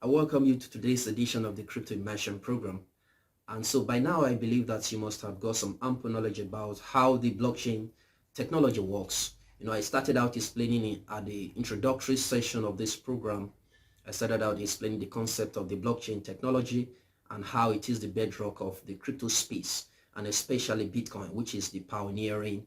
I welcome you to today's edition of the Cryptoimmersion Program. And so by now, I believe that you must have got some ample knowledge about how the blockchain technology works. I started out explaining it at the introductory session of this program. I started out explaining the concept of the blockchain technology and how it is the bedrock of the crypto space, and especially Bitcoin, which is the pioneering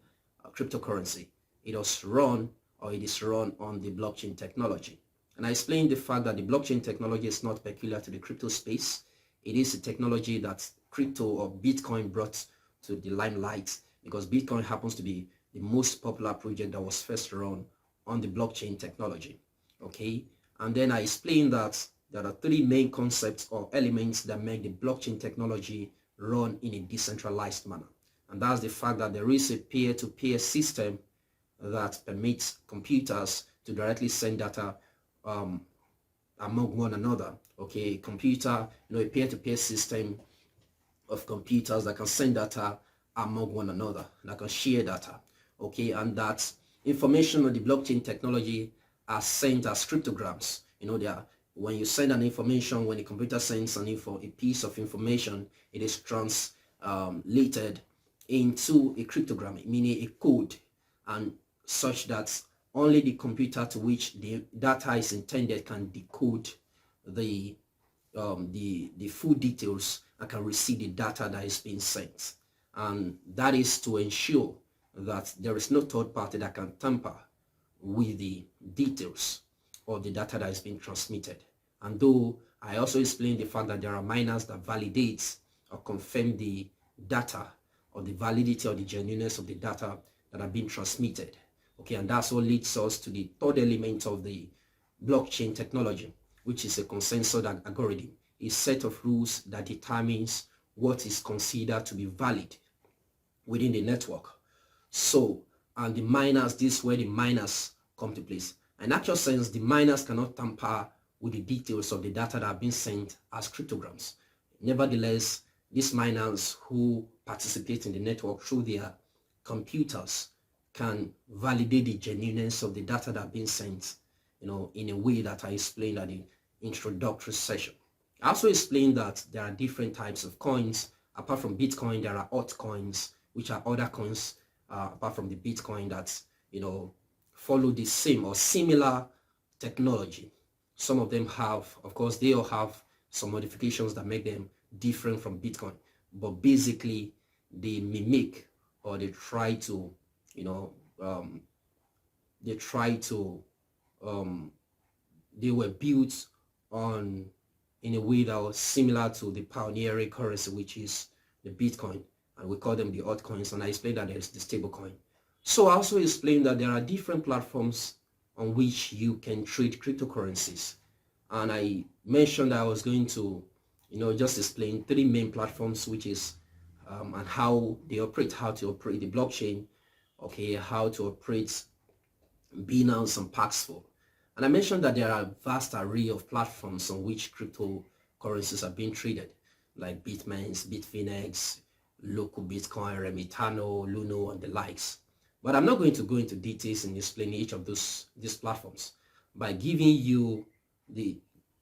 cryptocurrency. It is run on the blockchain technology. And I explained the fact that the blockchain technology is not peculiar to the crypto space. It is a technology that crypto or Bitcoin brought to the limelight, because Bitcoin happens to be the most popular project that was first run on the blockchain technology. Okay, and then I explained that there are three main concepts or elements that make the blockchain technology run in a decentralized manner. And that's the fact that there is a peer-to-peer system that permits computers to directly send data among one another. Okay, computer, a peer-to-peer system of computers that can send data among one another, that can share data. Okay, and that information on the blockchain technology are sent as cryptograms. When you send an information, when a computer sends a piece of information, it is translated into a cryptogram, meaning a code, and such that only the computer to which the data is intended can decode the full details and can receive the data that is being sent. And that is to ensure that there is no third party that can tamper with the details of the data that is being transmitted. And though I also explained the fact that there are miners that validate or confirm the data or the validity or the genuineness of the data that are being transmitted. Okay, and that's what leads us to the third element of the blockchain technology, which is a consensus algorithm, a set of rules that determines what is considered to be valid within the network. So, and the miners, this is where the miners come to place. In actual sense, the miners cannot tamper with the details of the data that have been sent as cryptograms. Nevertheless, these miners who participate in the network through their computers can validate the genuineness of the data that have been sent, in a way that I explained at the introductory session. I also explained that there are different types of coins. Apart from Bitcoin, there are altcoins, which are other coins apart from the Bitcoin that follow the same or similar technology. Some of them have, of course, they all have some modifications that make them different from Bitcoin, but basically they mimic, or they try to they were built in a way that was similar to the pioneering currency, which is the Bitcoin, and we call them the altcoins. And I explained that there's the stable coin. So I also explained that there are different platforms on which you can trade cryptocurrencies, and I mentioned that I was going to just explain three main platforms, which is and how they operate, how to operate the blockchain, okay, how to operate Binance and Paxful. And I mentioned that there are a vast array of platforms on which cryptocurrencies are being traded, like Binance, Bitfinex, Local Bitcoin, Remitano, Luno, and the likes. But I'm not going to go into details in explaining each of these platforms, by giving you the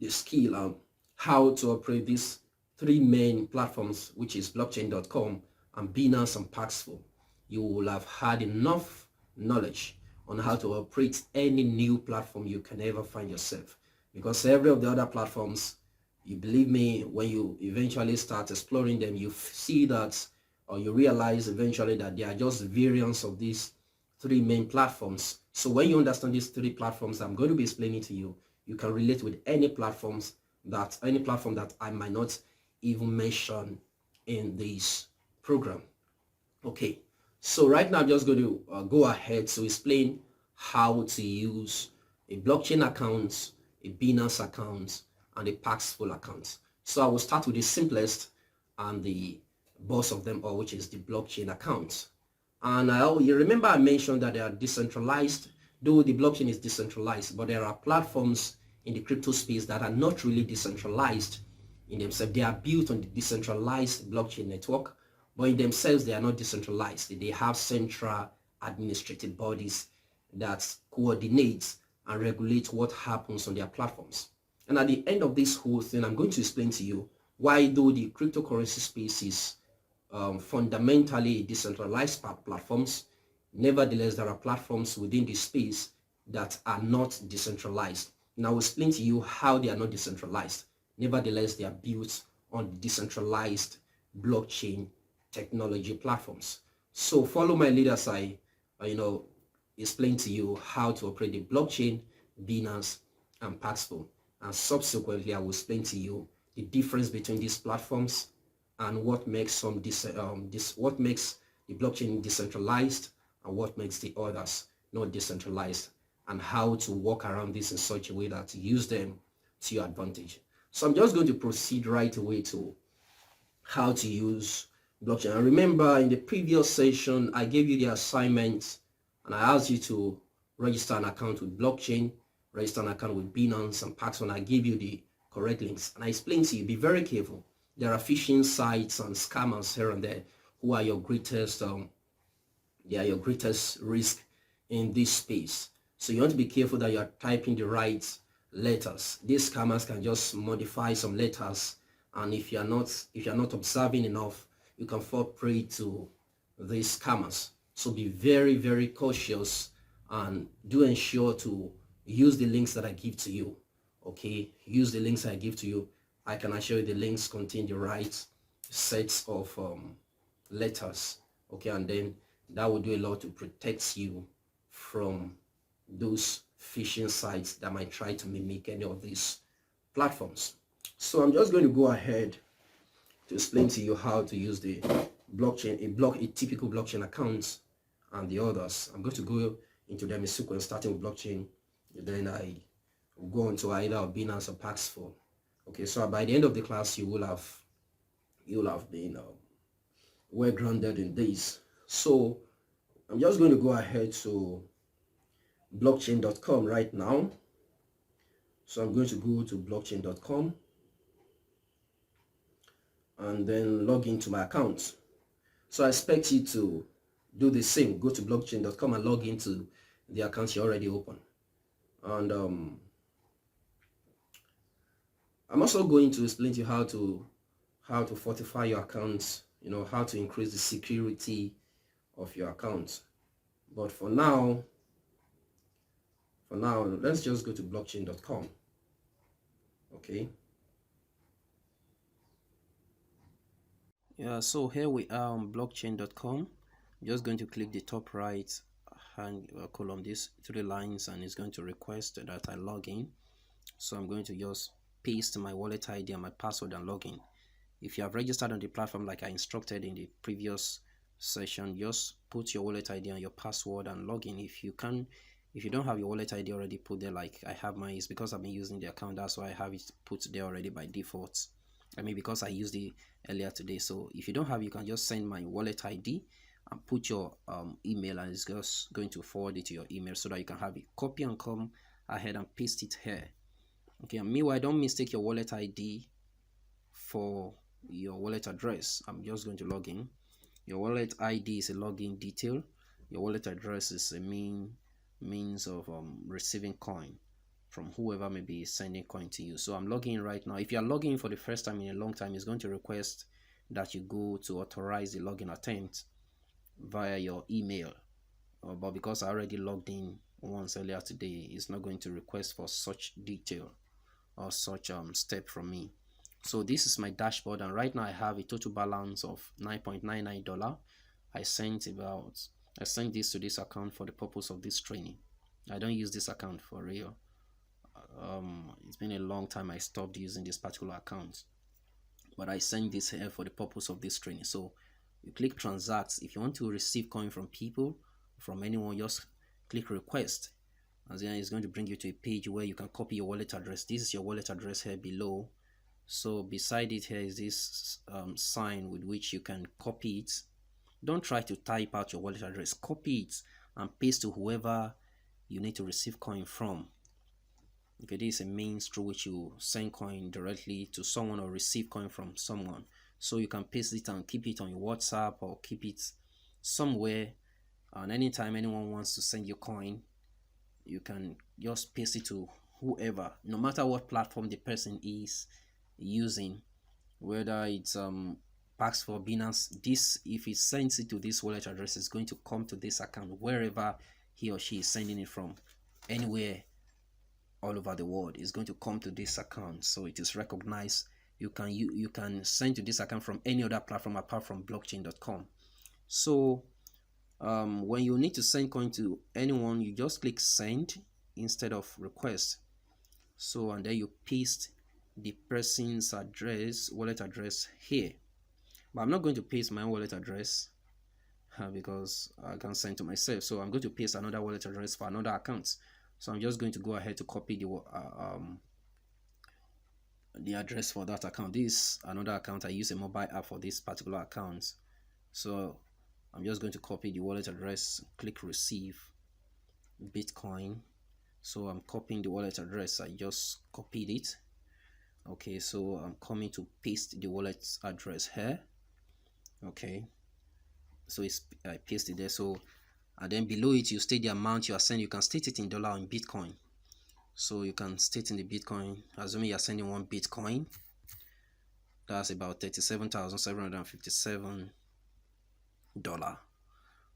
skill on how to operate these three main platforms, which is blockchain.com and Binance and Paxful. You will have had enough knowledge on how to operate any new platform you can ever find yourself, because every of the other platforms, you believe me, when you eventually start exploring them, you see that, or you realize eventually that they are just variants of these three main platforms. So when you understand these three platforms I'm going to be explaining to you, you can relate with any platform that I might not even mention in this program. Okay, so right now I'm just going to go ahead to explain how to use a blockchain account, a Binance account, and a Paxful account. So I will start with the simplest and the boss of them all, which is the blockchain account. And you remember I mentioned that they are decentralized, though the blockchain is decentralized, but there are platforms in the crypto space that are not really decentralized in themselves. They are built on the decentralized blockchain network, but in themselves they are not decentralized. They have central administrative bodies that coordinate and regulate what happens on their platforms. And at the end of this whole thing, I'm going to explain to you why, though the cryptocurrency space is fundamentally decentralized platforms, nevertheless, there are platforms within the space that are not decentralized. And I will explain to you how they are not decentralized. Nevertheless, they are built on decentralized blockchain technology platforms. So follow my lead as I, explain to you how to operate the blockchain, Binance, and Paxful. And subsequently, I will explain to you the difference between these platforms and what makes what makes the blockchain decentralized and what makes the others not decentralized, and how to work around this in such a way that you use them to your advantage. So I'm just going to proceed right away to how to use blockchain. And remember, in the previous session, I gave you the assignment and I asked you to register an account with blockchain, register an account with Binance and Paxful. I gave you the correct links. And I explained to you, be very careful. There are phishing sites and scammers here and there who are your greatest risk in this space. So you want to be careful that you are typing the right letters. These scammers can just modify some letters, and if you're not observing enough, you can fall prey to these scammers. So be very, very cautious and do ensure to use the links that I give to you. Okay, use the links I give to you. I can assure you the links contain the right sets of letters. Okay, and then that will do a lot to protect you from those phishing sites that might try to mimic any of these platforms. So I'm just going to go ahead to explain to you how to use the blockchain, a typical blockchain account and the others. I'm going to go into them in sequence, starting with blockchain. Then I will go into either Binance or Paxful. Okay, so by the end of the class, you will have been well grounded in this. So I'm just going to go ahead to blockchain.com right now. So I'm going to go to blockchain.com and then log into my account. So I expect you to do the same. Go to blockchain.com and log into the account you already open. And I'm also going to explain to you how to fortify your accounts, how to increase the security of your account. But for now, let's just go to blockchain.com. Okay. Yeah, so here we are on blockchain.com. I'm just going to click the top right hand column, these three lines, and it's going to request that I log in. So I'm going to just paste my wallet ID and my password and log in. If you have registered on the platform like I instructed in the previous session, just put your wallet ID and your password and log in. If you don't have your wallet ID already put there, like I have mine, it's because I've been using the account, that's why I have it put there already by default. I mean, because I used it earlier today. So if you don't have, you can just send my wallet ID and put your email, and it's just going to forward it to your email so that you can have it. Copy and come ahead and paste it here. Okay, and meanwhile, don't mistake your wallet ID for your wallet address. I'm just going to log in. Your wallet ID is a login detail. Your wallet address is a means of receiving coin from whoever may be sending coin to you. So I'm logging in right now. If you are logging in for the first time in a long time, it's going to request that you go to authorize the login attempt via your email. But because I already logged in once earlier today, it's not going to request for such detail or such step from me. So this is my dashboard, and right now I have a total balance of $9.99. I sent this to this account for the purpose of this training. I don't use this account for real. It's been a long time I stopped using this particular account, but I sent this here for the purpose of this training. So you click transact. If you want to receive coin from people, from anyone, just click request, and then it's going to bring you to a page where you can copy your wallet address. This is your wallet address here below. So beside it here is this sign with which you can copy it. Don't try to type out your wallet address. Copy it and paste to whoever you need to receive coin from. Okay, this is a means through which you send coin directly to someone or receive coin from someone. So you can paste it and keep it on your WhatsApp or keep it somewhere, and anytime anyone wants to send you coin, you can just paste it to whoever, no matter what platform the person is using, whether it's Paxful, Binance. This, if he sends it to this wallet address, is going to come to this account wherever he or she is sending it from, anywhere all over the world is going to come to this account. So it is recognized. You can send to this account from any other platform apart from blockchain.com. So when you need to send coin to anyone, you just click send instead of request. So, and then you paste the person's address, wallet address here. But I'm not going to paste my own wallet address because I can send to myself. So I'm going to paste another wallet address for another account. So I'm just going to go ahead to copy the address for that account. This is another account. I use a mobile app for this particular account. So I'm just going to copy the wallet address, click receive Bitcoin. So I'm copying the wallet address. I just copied it. Okay, so I'm coming to paste the wallet address here. Okay, so I paste it there. So, and then below it you state the amount you are sending. You can state it in dollar or in Bitcoin. So you can state in the Bitcoin, assuming you are sending 1 Bitcoin. That's about $37,757.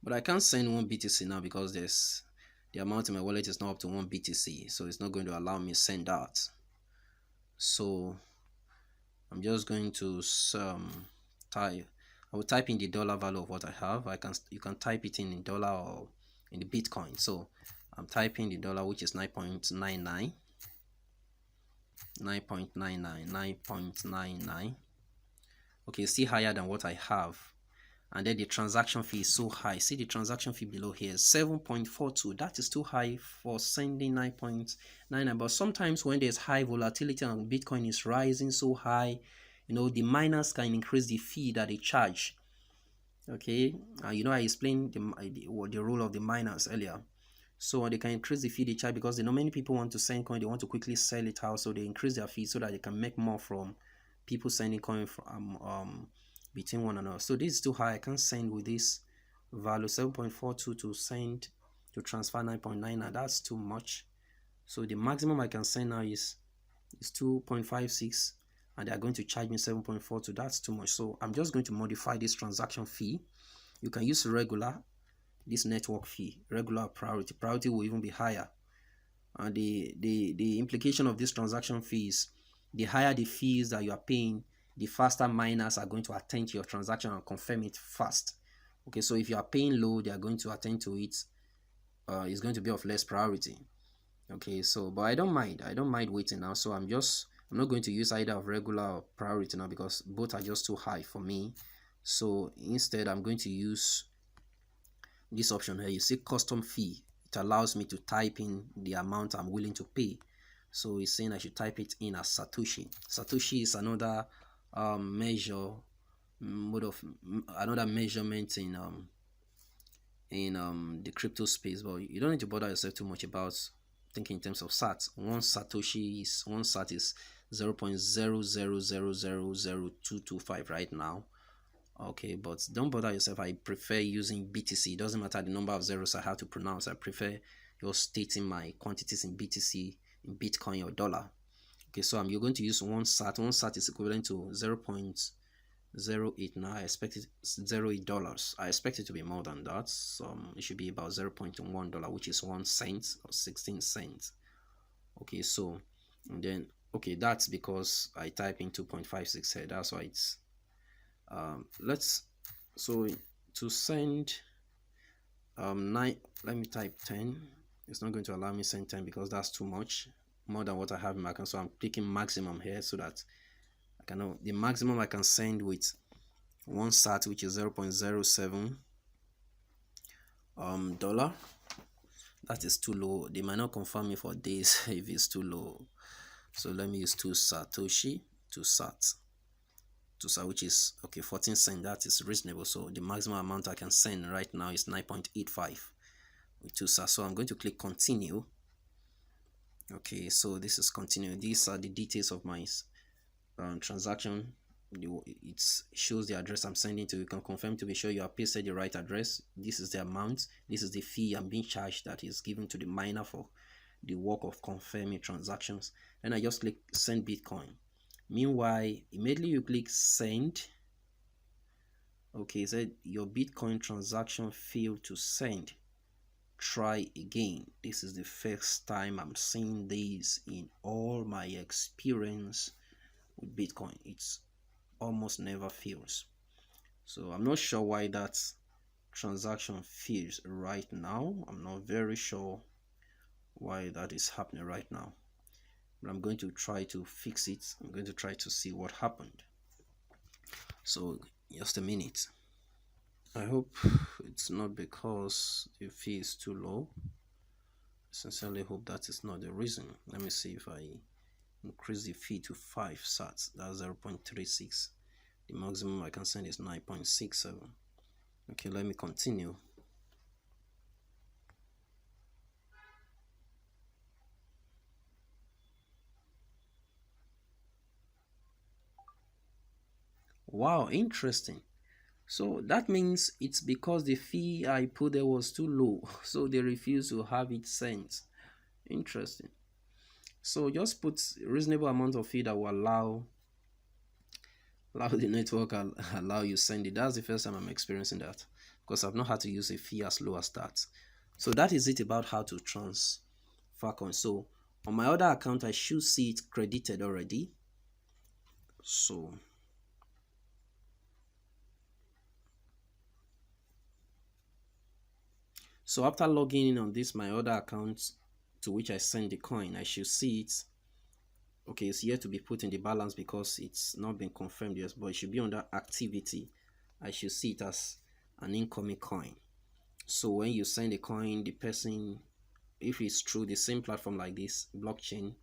But I can't send 1 BTC now because the amount in my wallet is not up to 1 BTC, so it's not going to allow me to send that. So I'm just going to I will type in the dollar value of what I have. You can type it in dollar or in the Bitcoin. So I'm typing the dollar, which is 9.99. Okay, see, higher than what I have. And then the transaction fee is so high. See the transaction fee below here, 7.42. That is too high for sending 9.99. But sometimes when there's high volatility and Bitcoin is rising so high, you know, the miners can increase the fee that they charge. Okay, you know, I explained the role of the miners earlier. So they can increase the fee they charge because they know many people want to send coin, they want to quickly sell it out, so they increase their fee so that they can make more from people sending coin from between one another. So this is too high. I can't send with this value 7.42 to transfer 9.99. That's too much. So the maximum I can send now is 2.56, and they are going to charge me 7.42. That's too much. So I'm just going to modify this transaction fee. You can use this network fee, regular, priority. Priority will even be higher. And the implication of this transaction fees, the higher the fees that you are paying, the faster miners are going to attend to your transaction and confirm it fast. Okay, so if you are paying low, they are going to attend to it. It's going to be of less priority. Okay, so but I don't mind waiting now. So I'm not going to use either of regular or priority now because both are just too high for me. So instead I'm going to use this option here. You see custom fee. It allows me to type in the amount I'm willing to pay. So it's saying I should type it in as Satoshi. Satoshi is another another measurement in the crypto space, but you don't need to bother yourself too much about thinking in terms of sats. One sat is 0.00000225 right now. Okay, but don't bother yourself. I prefer using BTC. It doesn't matter the number of zeros I have to pronounce. I prefer just stating my quantities in BTC, in Bitcoin or dollar. Okay, so you're going to use 1 sat. 1 sat is equivalent to 0.08. Now I expect it $0.08. I expect it to be more than that. So it should be about $0.1, which is 1 cent or 16 cents. Okay, so and then that's because I type in 2.56 here. That's why it's to send 9, let me type 10. It's not going to allow me send 10 because that's too much, more than what I have in my account. So I'm clicking maximum here so that I can know the maximum I can send with 1 sat, which is 0.07 dollar. That is too low. They might not confirm me for days if it's too low. So let me use 2 Satoshi, 2 sat, which is 14 cents. That is reasonable. So the maximum amount I can send right now is 9.85 with 2 sats. So I'm going to click continue. Okay, so this is continue. These are the details of my transaction. It shows the address I'm sending to. You can confirm to be sure you have pasted the right address. This is the amount. This is the fee I'm being charged that is given to the miner for the work of confirming transactions. Then I just click send Bitcoin. Meanwhile, immediately you click send. Okay, it said your Bitcoin transaction failed to send. Try again. This is the first time I'm seeing this in all my experience with Bitcoin. It's almost never fails. So I'm not sure why that transaction fails right now. I'm not very sure why that is happening right now, but I'm going to try to fix it. I'm going to try to see what happened. So just a minute. I hope it's not because the fee is too low. I sincerely hope that is not the reason. Let me see if I increase the fee to 5 sats. That's 0.36. The maximum I can send is 9.67. Okay, let me continue. Wow, interesting. So that means it's because the fee I put there was too low, so they refuse to have it sent. Interesting. So just put reasonable amount of fee that will allow the network allow you send it. That's the first time I'm experiencing that, because I've not had to use a fee as low as that. So that is it about how to transfer coins. So on my other account, I should see it credited already. So after logging in on this my other account to which I send the coin, I should see it. Okay, it's yet to be put in the balance because it's not been confirmed yet, but it should be under activity. I should see it as an incoming coin. So when you send a coin, the person, if it's through the same platform like this blockchain,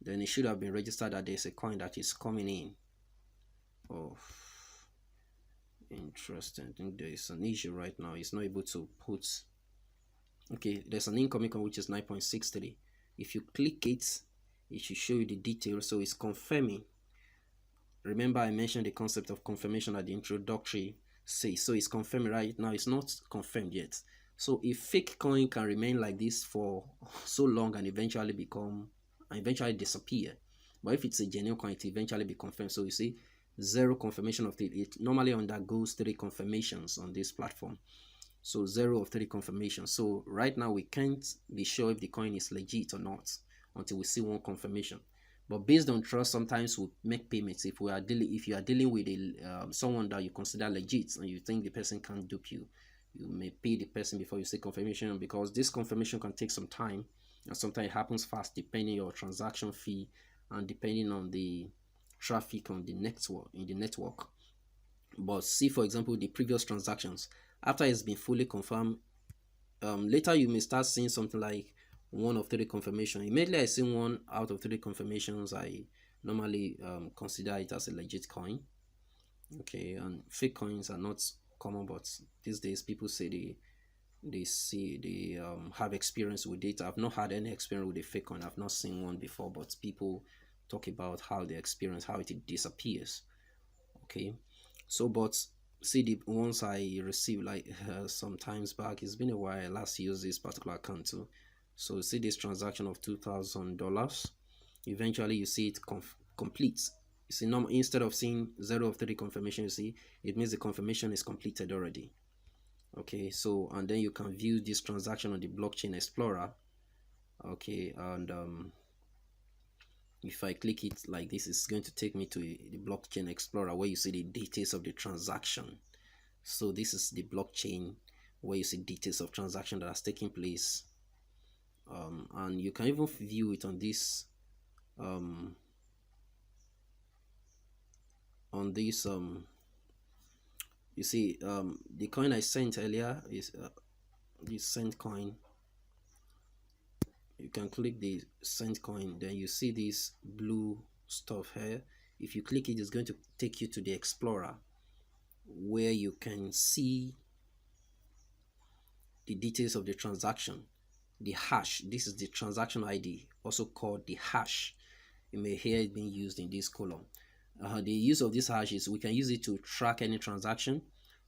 then it should have been registered that there's a coin that is coming in. Oh, interesting. I think there is an issue right now. It's not able to put. Okay, there's an incoming coin which is 9.63. If you click it, it should show you the details. So it's confirming. Remember I mentioned the concept of confirmation at the introductory say. So it's confirming right now. It's not confirmed yet. So a fake coin can remain like this for so long and eventually disappear. But if it's a genuine coin, it eventually be confirmed. So you see, 0 confirmation of it. It normally undergoes 3 confirmations on this platform. So 0 of 3 confirmations. So right now we can't be sure if the coin is legit or not until we see 1 confirmation. But based on trust, sometimes we make payments. If you are dealing with someone that you consider legit and you think the person can't dupe you, you may pay the person before you see confirmation, because this confirmation can take some time, and sometimes it happens fast depending on your transaction fee and depending on the traffic on the network. But see, for example, the previous transactions, after it's been fully confirmed, later you may start seeing something like 1 of 3 confirmation. Immediately I see 1 out of 3 confirmations, I normally consider it as a legit coin. Okay, and fake coins are not common, but these days people say they have experience with it. I've not had any experience with a fake coin. I've not seen one before, but people talk about how they experience how it disappears. Okay, so but see, the ones I received like some times back, it's been a while I last used this particular account too. So see this transaction of $2,000, eventually you see it complete. You see, instead of seeing 0 of 3 confirmation, you see it means the confirmation is completed already. Okay, so and then you can view this transaction on the blockchain explorer. Okay, and if I click it like this, it's going to take me to the blockchain explorer where you see the details of the transaction. So this is the blockchain where you see details of transaction that has taken place, and you can even view it on this you see the coin I sent earlier is this sent coin. You can click the sent coin, then you see this blue stuff here. If you click it, it's going to take you to the explorer where you can see the details of the transaction, the hash. This is the transaction ID, also called the hash. You may hear it being used in this column. The use of this hash is we can use it to track any transaction.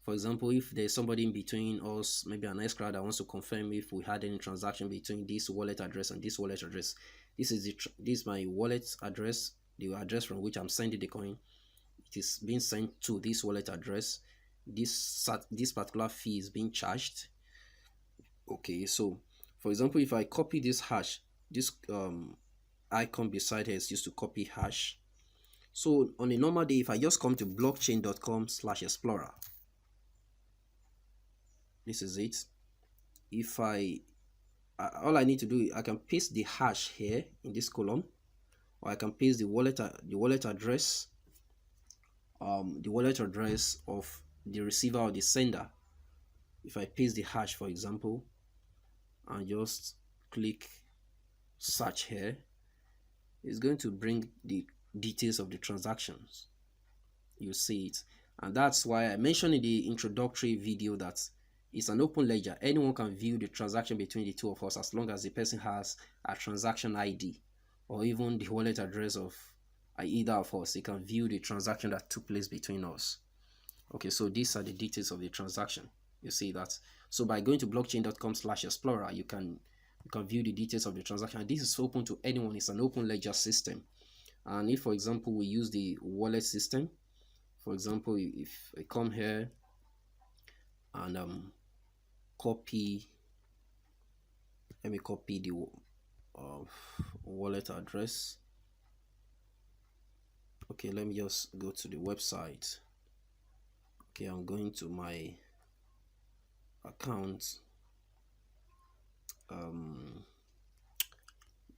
For example, if there's somebody in between us, maybe an escrow that wants to confirm if we had any transaction between this wallet address and this wallet address. This is my wallet address, the address from which I'm sending the coin. It is being sent to this wallet address. This particular fee is being charged. Okay, so for example, if I copy this hash, this icon beside here is used to copy hash. So on a normal day, if I just come to blockchain.com/explorer, this is it. If all I need to do, I can paste the hash here in this column, or I can paste the wallet address, the wallet address of the receiver or the sender. If I paste the hash, for example, and just click search here, it's going to bring the details of the transactions. You see it, and that's why I mentioned in the introductory video that it's an open ledger. Anyone can view the transaction between the two of us as long as the person has a transaction ID or even the wallet address of either of us. They can view the transaction that took place between us. Okay, so these are the details of the transaction. You see that. So by going to blockchain.com/explorer, you can view the details of the transaction. This is open to anyone. It's an open ledger system. And if, for example, we use the wallet system, for example, if I come here and copy, let me copy the wallet address. Okay, let me just go to the website. Okay, I'm going to my account.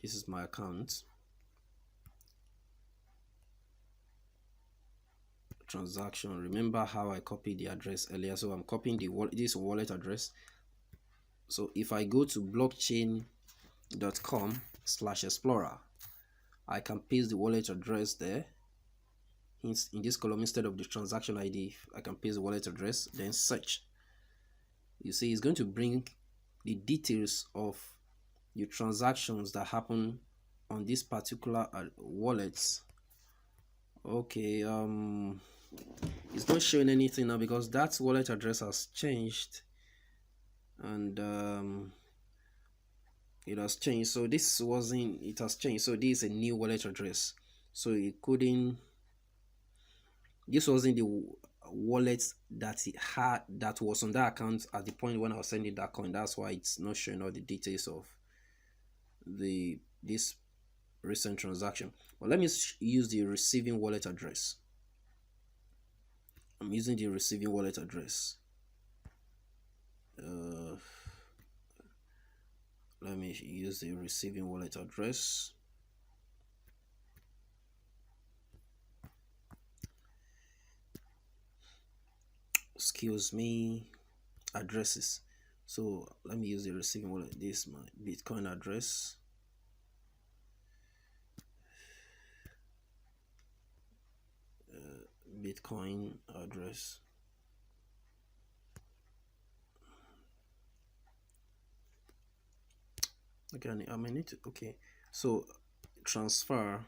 This is my account. Transaction. Remember how I copied the address earlier? So I'm copying this wallet address. So if I go to blockchain.com/explorer, I can paste the wallet address there. In this column, instead of the transaction ID, I can paste the wallet address, then search. You see, it's going to bring the details of the transactions that happen on this particular wallets. Okay, it's not showing anything now because that wallet address has changed, and it has changed. So this wasn't, it has changed. So this is a new wallet address. So it couldn't, this wasn't the wallet that it had, that was on that account at the point when I was sending that coin. That's why it's not showing all the details of this recent transaction. But let me use the receiving wallet address. I'm using the receiving wallet address. Let me use the receiving wallet address. Excuse me, addresses. So let me use the receiving wallet. This is my Bitcoin address. Bitcoin address. Okay, I may need to, okay, so transfer,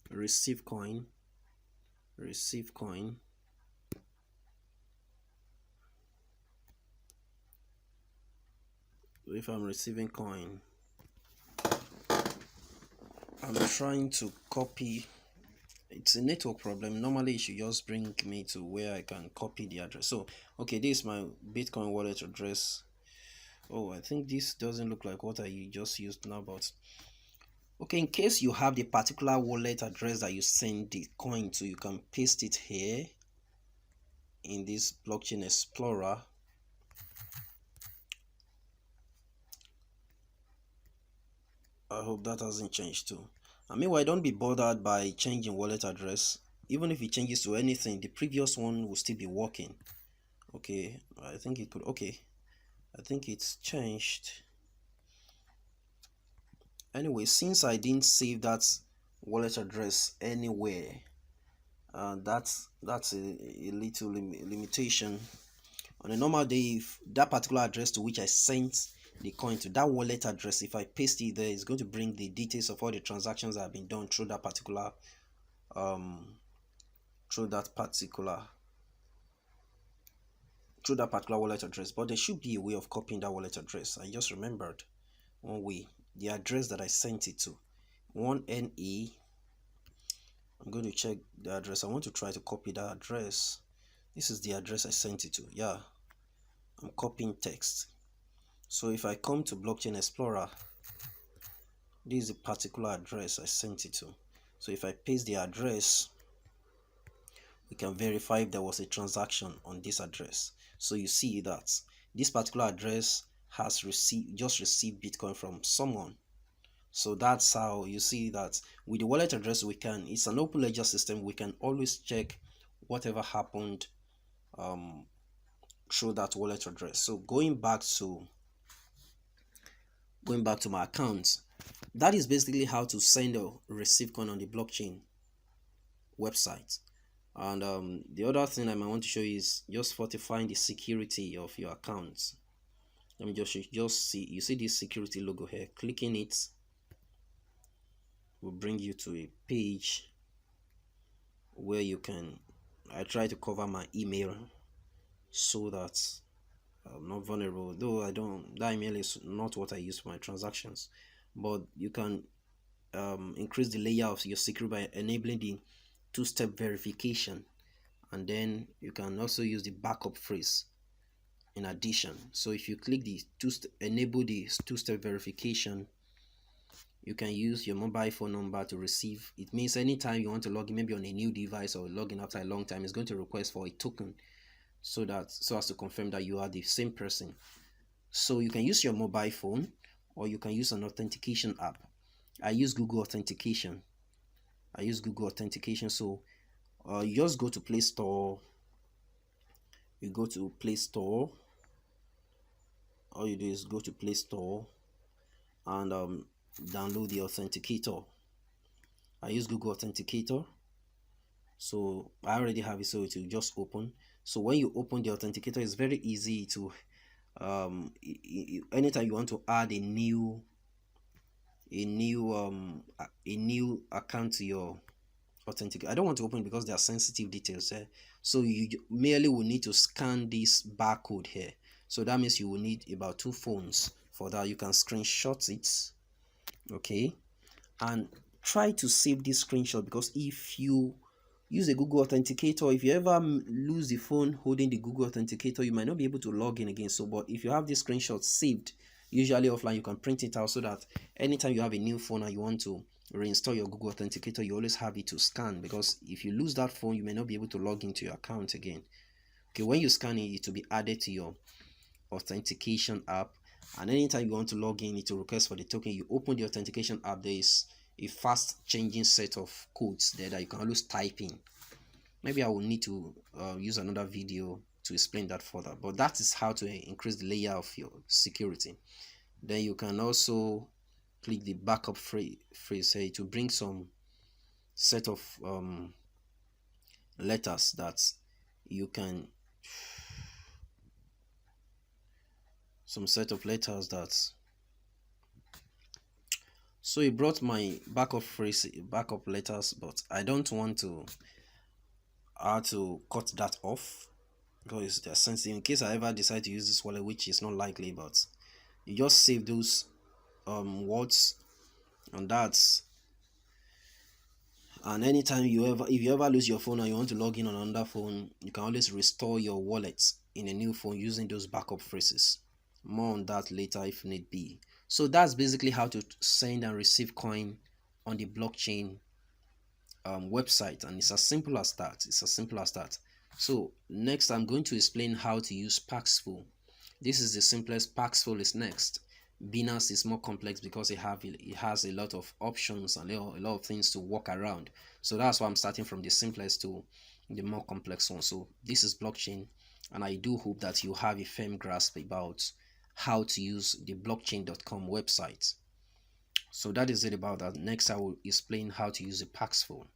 receive coin. If I'm receiving coin, I'm trying to copy. It's a network problem. Normally it should just bring me to where I can copy the address. So okay, this is my Bitcoin wallet address. Oh, I think this doesn't look like what I just used now, but okay, in case you have the particular wallet address that you send the coin to, you can paste it here in this blockchain explorer. I hope that hasn't changed too. And meanwhile, don't be bothered by changing wallet address. Even if it changes to anything, the previous one will still be working. Okay, I think it could, okay, I think it's changed. Anyway, since I didn't save that wallet address anywhere, that's a little limitation. On a normal day, if that particular address to which I sent the coin to, that wallet address, if I paste it there, it's going to bring the details of all the transactions that have been done through that particular through that particular wallet address, but there should be a way of copying that wallet address. I just remembered one way, the address that I sent it to, 1NE. I'm going to check the address. I want to try to copy that address. This is the address I sent it to. Yeah, I'm copying text. So if I come to Blockchain Explorer, this is the particular address I sent it to. So if I paste the address, we can verify if there was a transaction on this address. So you see that this particular address has just received Bitcoin from someone. So that's how you see that with the wallet address, it's an open ledger system. We can always check whatever happened through that wallet address. So going back to my account, that is basically how to send or receive coin on the blockchain website. And the other thing I might want to show you is just fortifying the security of your account. Let me just see, you see this security logo here. Clicking it will bring you to a page where you can, I try to cover my email so that I'm not vulnerable, though that email is not what I use for my transactions. But you can increase the layer of your security by enabling the two-step verification, and then you can also use the backup phrase in addition. So if you click the enable the two-step verification, you can use your mobile phone number to receive. It means anytime you want to log in, maybe on a new device or log in after a long time, it's going to request for a token so as to confirm that you are the same person. So you can use your mobile phone, or you can use an authentication app. I use Google Authentication. So you just go to Play Store. You go to Play Store. All you do is go to Play Store and download the authenticator. I use Google Authenticator, so I already have it, so it will just open. So when you open the authenticator, it's very easy to anytime you want to add a new account to your authentic, I don't want to open because there are sensitive details there. So you merely will need to scan this barcode here. So that means you will need about 2 phones for that. You can screenshot it, okay, and try to save this screenshot, because if you use a Google Authenticator, if you ever lose the phone holding the Google Authenticator, you might not be able to log in again. So but if you have this screenshot saved, usually offline, you can print it out so that anytime you have a new phone and you want to reinstall your Google Authenticator, you always have it to scan, because if you lose that phone, you may not be able to log into your account again. Okay, when you scan it, it will be added to your authentication app, and anytime you want to log in, it will request for the token. You open the authentication app, there is a fast changing set of codes there that you can always type in. Maybe I will need to use another video to explain that further, but that is how to increase the layer of your security. Then you can also click the backup phrase here to bring some set of letters that you can so it brought my backup letters, but I don't want to cut that off because they're sensitive. In case I ever decide to use this wallet, which is not likely, but you just save those words, and anytime if you ever lose your phone and you want to log in on another phone, you can always restore your wallet in a new phone using those backup phrases. More on that later if need be. So that's basically how to send and receive coin on the blockchain website, and it's as simple as that. So next I'm going to explain how to use Paxful. This is the simplest. Paxful is next. Binance is more complex because it has a lot of options and a lot of things to work around. So that's why I'm starting from the simplest to the more complex one. So this is blockchain, and I do hope that you have a firm grasp about how to use the blockchain.com website. So that is it about that. Next I will explain how to use the Paxful.